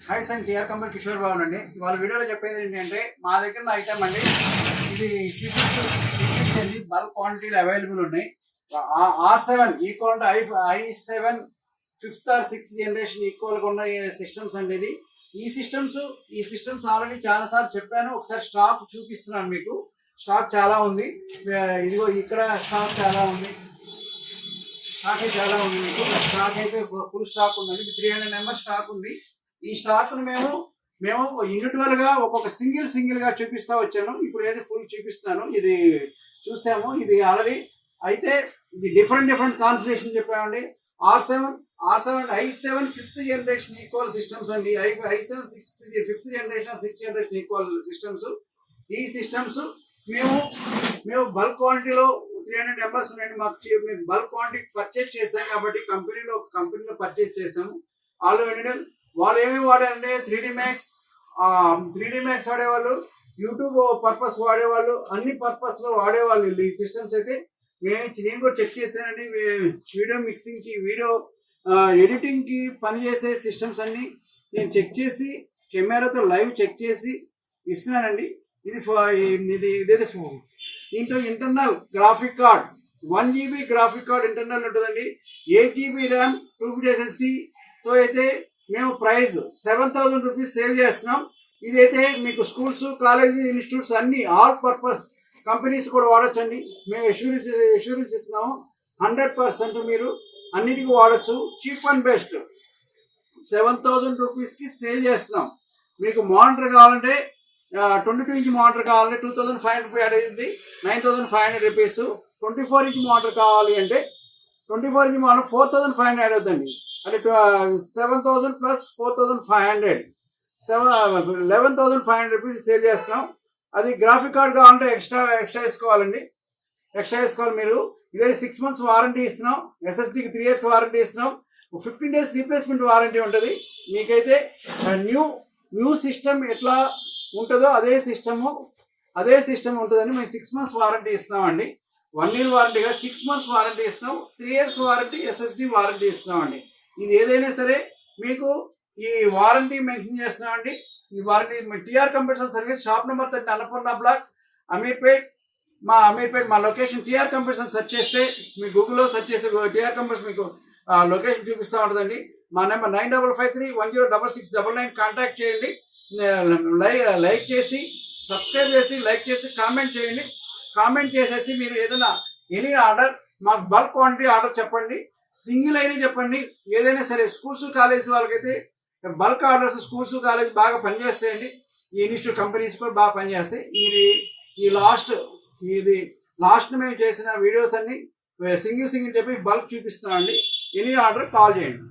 Hi sir, TR company Kishore Babu అండి. ఇవాళ వీడియోలో చెప్పేది ఏంటంటే మా దగ్గర ఉన్న ఐటమ్ అండి. ఇది సిపిఎస్ అండి. బల్క్ క్వాంటిటీలు అవైలబుల్ ఉన్నాయి. R7 equal to i7 5th or 6th generation ఈక్వల్గా ఉన్న సిస్టమ్స్ అండి. ఈ సిస్టమ్స్ ఆల్రెడీ చాలా సార్లు చెప్పాను. ఒకసారి స్టాక్ చూపిస్తున్నాను మీకు. స్టాక్ చాలా ఉంది. ఇదిగో ఇక్కడ స్టాక్ చాలా ఉంది. స్టాక్ అయితే చాలా ఉంది మీకు. స్టాక్ అయితే ఫుల్ స్టాక్ ఉందండి. 300 నెంబర్ స్టాక్ ఉంది. ఈ స్టాక్ ను మేము ఇండివిజువల్ గా ఒక్కొక్క సింగిల్ గా చూపిస్తా వచ్చాను. ఇప్పుడు ఏది ఫుల్ చూపిస్తాను. ఇది చూసాము. ఇది ఆల్రెడీ అయితే ఇది డిఫరెంట్ కాన్ఫిగరేషన్ చెప్పామండి. R7 i7 5th generation equal systems అండి. i7 5th generation 6th generation equal systems. ఈ సిస్టమ్స్ మేము బల్క్ క్వాంటిటీలో 300 నెంబర్స్ ఉన్నాయండి. మాకు బల్క్ క్వాంటిటీ పర్చేజ్ చేసాం కాబట్టి కంపెనీలో పర్చేజ్ చేసాము. ఆల్రెడీ వాళ్ళు ఏమేమి వాడారంటే 3D మ్యాక్స్ వాడేవాళ్ళు, యూట్యూబ్ పర్పస్ వాడేవాళ్ళు, అన్ని పర్పస్ లో వాడేవాళ్ళు ఈ సిస్టమ్స్. అయితే నేను కూడా చెక్ చేశానండి. వీడియో మిక్సింగ్ కి, వీడియో ఎడిటింగ్ కి పనిచేసే సిస్టమ్స్ అన్ని నేను చెక్ చేసి కెమెరాతో లైవ్ చెక్ చేసి ఇస్తున్నానండి. ఇదేదో దీంట్లో internal graphic card 1 GB graphic card internal ఉంటుందండి. 8 GB ర్యామ్ 250 SSD తో అయితే మేము ప్రైస్ 7,000 రూపీస్ సేల్ చేస్తున్నాం. ఇదైతే మీకు స్కూల్స్, కాలేజీ, ఇన్స్టిట్యూట్స్ అన్ని ఆల్ పర్పస్ కంపెనీస్ కూడా వాడచ్చండి. మేము ఎష్యూరెన్స్ ఇస్తున్నాము. 100% మీరు అన్నిటికీ వాడచ్చు. చీప్ అండ్ బెస్ట్ 7,000 రూపీస్కి సేల్ చేస్తున్నాం. మీకు మానిటర్ కావాలంటే 22 ఇంచ్ మానిటర్ కావాలంటే 2,500 యాడ్ అయింది, 9,500 రూపీస్. 24 ఇంచ్ మానిటర్ కావాలి అంటే 24 ఇంచ్ మానిటర్ 4,500 యాడ్ అవుతుందండి. అంటే 7,000 ప్లస్ 4,500 11,500 రూపీస్ సేల్ చేస్తున్నాం. అది గ్రాఫిక్ కార్డ్ కావాలంటే ఎక్స్ట్రా వేసుకోవాలండి. ఎక్స్ట్రా వేసుకోవాలి మీరు. ఇదే 6 months వారంటీ ఇస్తున్నాం. SSDకి 3 years వారంటీ ఇస్తున్నాం. 15 days రీప్లేస్మెంట్ వారంటీ ఉంటుంది. మీకైతే న్యూ సిస్టమ్ ఎట్లా ఉంటుందో అదే సిస్టమ్ ఉంటుందని మేము 6 months వారంటీ ఇస్తున్నామండి. 1 year వారంటీగా 6 months వారంటీ ఇస్తున్నాం. 3 years వారంటీ, SSD వారంటీ ఇస్తున్నామండి. ఇది ఏదైనా సరే మీకు ఈ వారంటీ మెన్షన్ చేస్తున్నామండి. ఈ warranty TR computer service, shop number 30, Annapurna block, Ameerpet. మా లొకేషన్ టీఆర్ కంప్యూటర్ సెర్చ్ చేస్తే మీ గూగుల్లో సెర్చ్ చేస్తే టీఆర్ కంప్యూటర్స్ మీకు లొకేషన్ చూపిస్తూ ఉంటుందండి. మా నెంబర్ 9553106699 కాంటాక్ట్ చేయండి. లైక్ చేసి, సబ్స్క్రైబ్ చేసి, లైక్ చేసి, కామెంట్ చేయండి. కామెంట్ చేసేసి మీరు ఏదైనా ఎనీ ఆర్డర్, మాకు బల్క్ క్వాంటిటీ ఆర్డర్ చెప్పండి. సింగిల్ అయినా చెప్పండి. ఏదైనా సరే స్కూల్స్, కాలేజ్ వాళ్ళకైతే బల్క్ ఆర్డర్స్ స్కూల్స్, కాలేజ్ బాగా పనిచేస్తాయండి. ఈ ఇన్స్టిట్యూట్ కంపెనీస్ కూడా బాగా పనిచేస్తాయి. ఇది లాస్ట్ మేము చేసిన వీడియోస్ అన్ని సింగిల్ చెప్పి బల్క్ చూపిస్తున్నామండి. ఎనీ ఆర్డర్ కాల్ చేయండి.